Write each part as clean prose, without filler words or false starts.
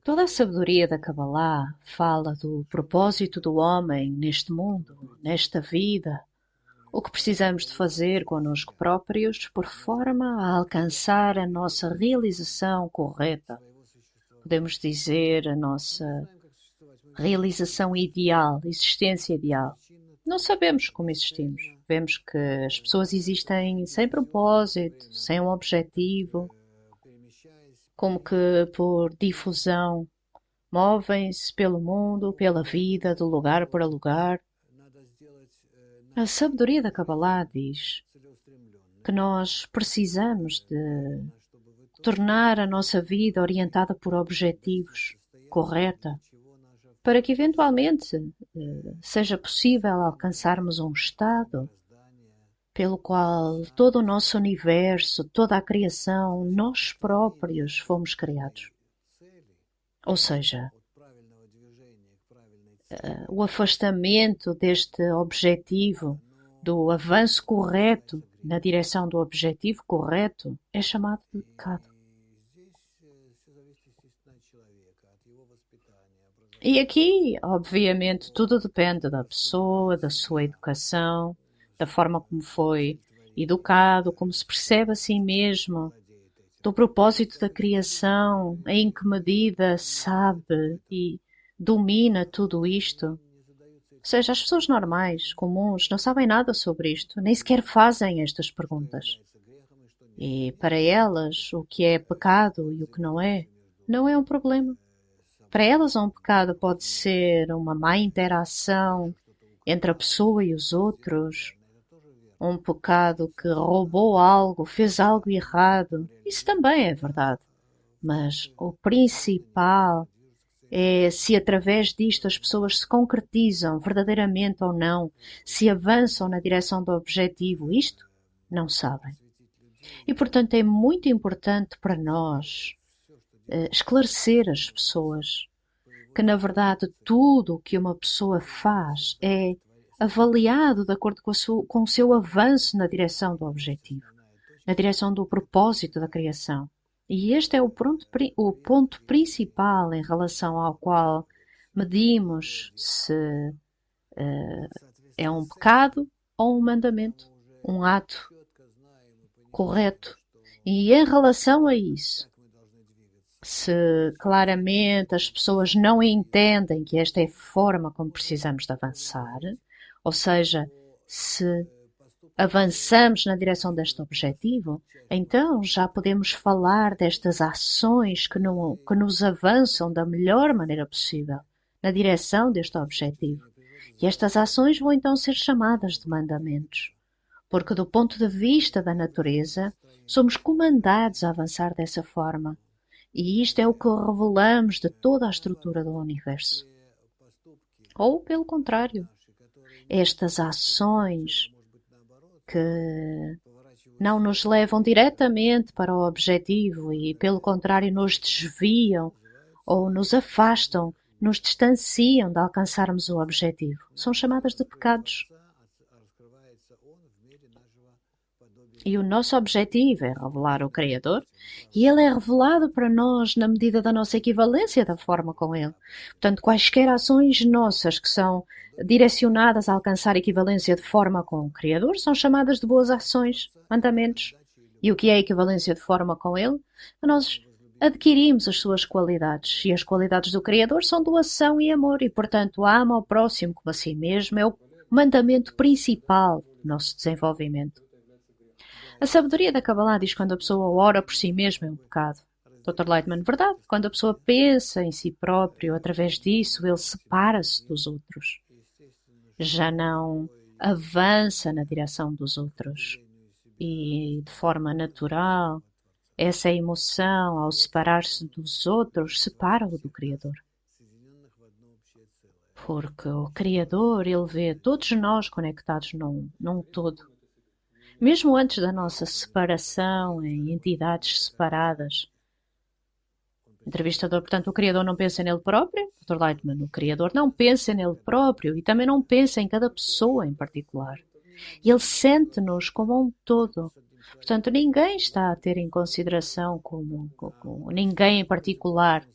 Toda a sabedoria da Kabbalah fala do propósito do homem neste mundo, nesta vida, o que precisamos de fazer connosco próprios por forma a alcançar a nossa realização correta. Podemos dizer a nossa realização ideal, existência ideal. Não sabemos como existimos. Vemos que as pessoas existem sem propósito, sem um objetivo, como que por difusão, movem-se pelo mundo, pela vida, de lugar para lugar. A sabedoria da Kabbalah diz que nós precisamos de tornar a nossa vida orientada por objetivos, correta, para que eventualmente seja possível alcançarmos um estado pelo qual todo o nosso universo, toda a criação, nós próprios fomos criados. Ou seja, o afastamento deste objetivo, do avanço correto na direção do objetivo correto, é chamado de pecado. E aqui, obviamente, tudo depende da pessoa, da sua educação, da forma como foi educado, como se percebe a si mesmo, do propósito da criação, em que medida sabe e domina tudo isto. Ou seja, as pessoas normais, comuns, não sabem nada sobre isto, nem sequer fazem estas perguntas. E para elas, o que é pecado e o que não é um problema. Para elas, um pecado pode ser uma má interação entre a pessoa e os outros, um pecado que roubou algo, fez algo errado. Isso também é verdade. Mas o principal é se através disto as pessoas se concretizam verdadeiramente ou não, se avançam na direção do objetivo. Isto não sabem. E, portanto, é muito importante para nós esclarecer as pessoas que, na verdade, tudo o que uma pessoa faz é avaliado de acordo com o seu avanço na direção do objetivo, na direção do propósito da criação. E este é o ponto principal em relação ao qual medimos se é um pecado ou um mandamento, um ato correto. E em relação a isso, se claramente as pessoas não entendem que esta é a forma como precisamos de avançar, ou seja, se avançamos na direção deste objetivo, então já podemos falar destas ações que nos avançam da melhor maneira possível na direção deste objetivo. E estas ações vão então ser chamadas de mandamentos, porque do ponto de vista da natureza, somos comandados a avançar dessa forma. E isto é o que revelamos de toda a estrutura do universo. Ou, pelo contrário, estas ações que não nos levam diretamente para o objetivo e, pelo contrário, nos desviam ou nos afastam, nos distanciam de alcançarmos o objetivo. São chamadas de pecados. E o nosso objetivo é revelar o Criador, e Ele é revelado para nós na medida da nossa equivalência da forma com Ele. Portanto, quaisquer ações nossas que são direcionadas a alcançar equivalência de forma com o Criador são chamadas de boas ações, mandamentos. E o que é a equivalência de forma com Ele? Nós adquirimos as suas qualidades, e as qualidades do Criador são doação e amor, e portanto ama ao próximo como a si mesmo, é o mandamento principal do nosso desenvolvimento. A sabedoria da Kabbalah diz que quando a pessoa ora por si mesma é um pecado. Dr. Lightman, verdade, quando a pessoa pensa em si próprio, através disso ele separa-se dos outros. Já não avança na direção dos outros. E de forma natural, essa emoção, ao separar-se dos outros, separa-o do Criador. Porque o Criador, ele vê todos nós conectados num todo. Mesmo antes da nossa separação em entidades separadas. Entrevistador, portanto, o Criador não pensa nele próprio. Dr. Lightman, o Criador não pensa nele próprio e também não pensa em cada pessoa em particular. Ele sente-nos como um todo. Portanto, ninguém está a ter em consideração ninguém em particular,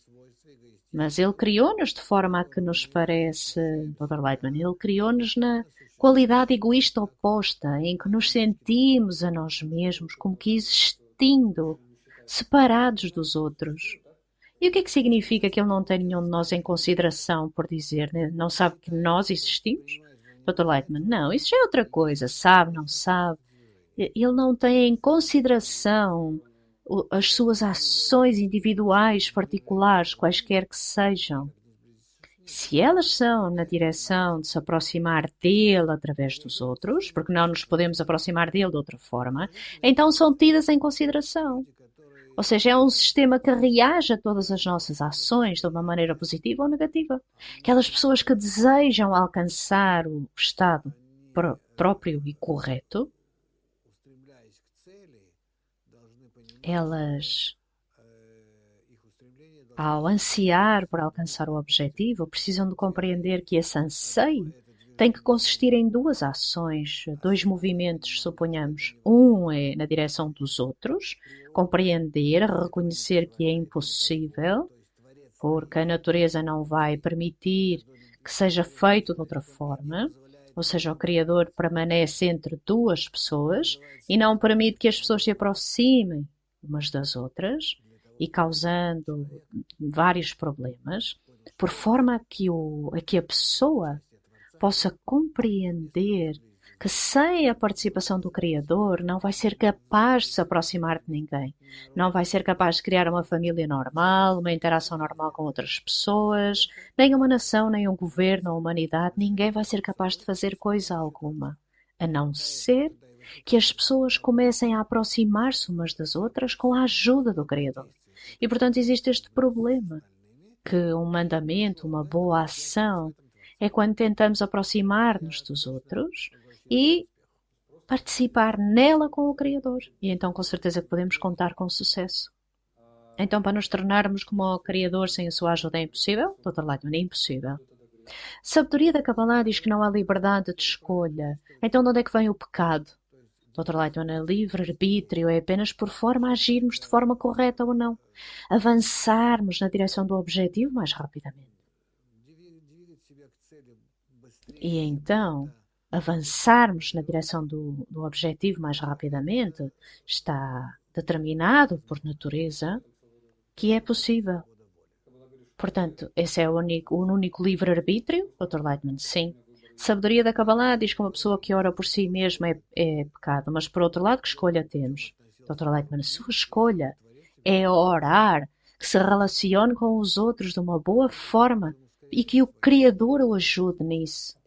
mas ele criou-nos de forma a que nos parece, Dr. Lightman, ele criou-nos na qualidade egoísta oposta, em que nos sentimos a nós mesmos como que existindo, separados dos outros. E o que é que significa que ele não tem nenhum de nós em consideração, por dizer, né? Não sabe que nós existimos? Dr. Lightman, não, isso já é outra coisa, sabe, não sabe. Ele não tem em consideração as suas ações individuais, particulares, quaisquer que sejam. Se elas são na direção de se aproximar dele através dos outros, porque não nos podemos aproximar dele de outra forma, então são tidas em consideração. Ou seja, é um sistema que reage a todas as nossas ações de uma maneira positiva ou negativa. Aquelas pessoas que desejam alcançar o estado próprio e correto, elas, ao ansiar por alcançar o objetivo, precisam de compreender que esse anseio tem que consistir em duas ações, dois movimentos, suponhamos. Um é na direção dos outros, compreender, reconhecer que é impossível, porque a natureza não vai permitir que seja feito de outra forma, ou seja, o Criador permanece entre duas pessoas e não permite que as pessoas se aproximem umas das outras e causando vários problemas, por forma a que a pessoa possa compreender que sem a participação do Criador não vai ser capaz de se aproximar de ninguém. Não vai ser capaz de criar uma família normal, uma interação normal com outras pessoas, nem uma nação, nem um governo, a humanidade, ninguém vai ser capaz de fazer coisa alguma, a não ser que as pessoas comecem a aproximar-se umas das outras com a ajuda do Criador. E, portanto, existe este problema, que um mandamento, uma boa ação, é quando tentamos aproximar-nos dos outros e participar nela com o Criador. E então, com certeza, que podemos contar com sucesso. Então, para nos tornarmos como o Criador sem a sua ajuda é impossível? Dr. Lightman, é impossível. Sabedoria da Kabbalah diz que não há liberdade de escolha. Então, de onde é que vem o pecado? Dr. Lightman, a livre-arbítrio é apenas por forma a agirmos de forma correta ou não. Avançarmos na direção do objetivo mais rapidamente. E então, avançarmos na direção do objetivo mais rapidamente está determinado por natureza que é possível. Portanto, esse é o único livre-arbítrio, Dr. Lightman, sim. Sabedoria da Kabbalah diz que uma pessoa que ora por si mesma é pecado, mas por outro lado, que escolha temos? Dr. Lightman, a sua escolha é orar, que se relacione com os outros de uma boa forma e que o Criador o ajude nisso.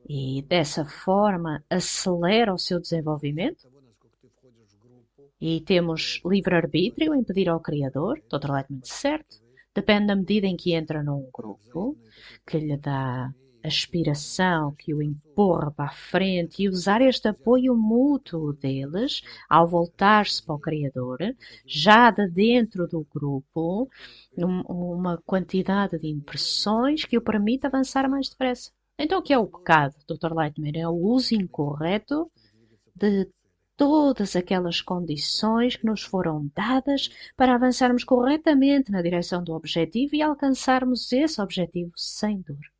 E dessa forma acelera o seu desenvolvimento. E temos livre-arbítrio em pedir ao Criador, totalmente certo. Depende da medida em que entra num grupo, que lhe dá aspiração, que o empurra para a frente e usar este apoio mútuo deles ao voltar-se para o Criador, já de dentro do grupo, uma quantidade de impressões que o permite avançar mais depressa. Então, o que é o pecado, Dr. Lightman? É o uso incorreto de todas aquelas condições que nos foram dadas para avançarmos corretamente na direção do objetivo e alcançarmos esse objetivo sem dor.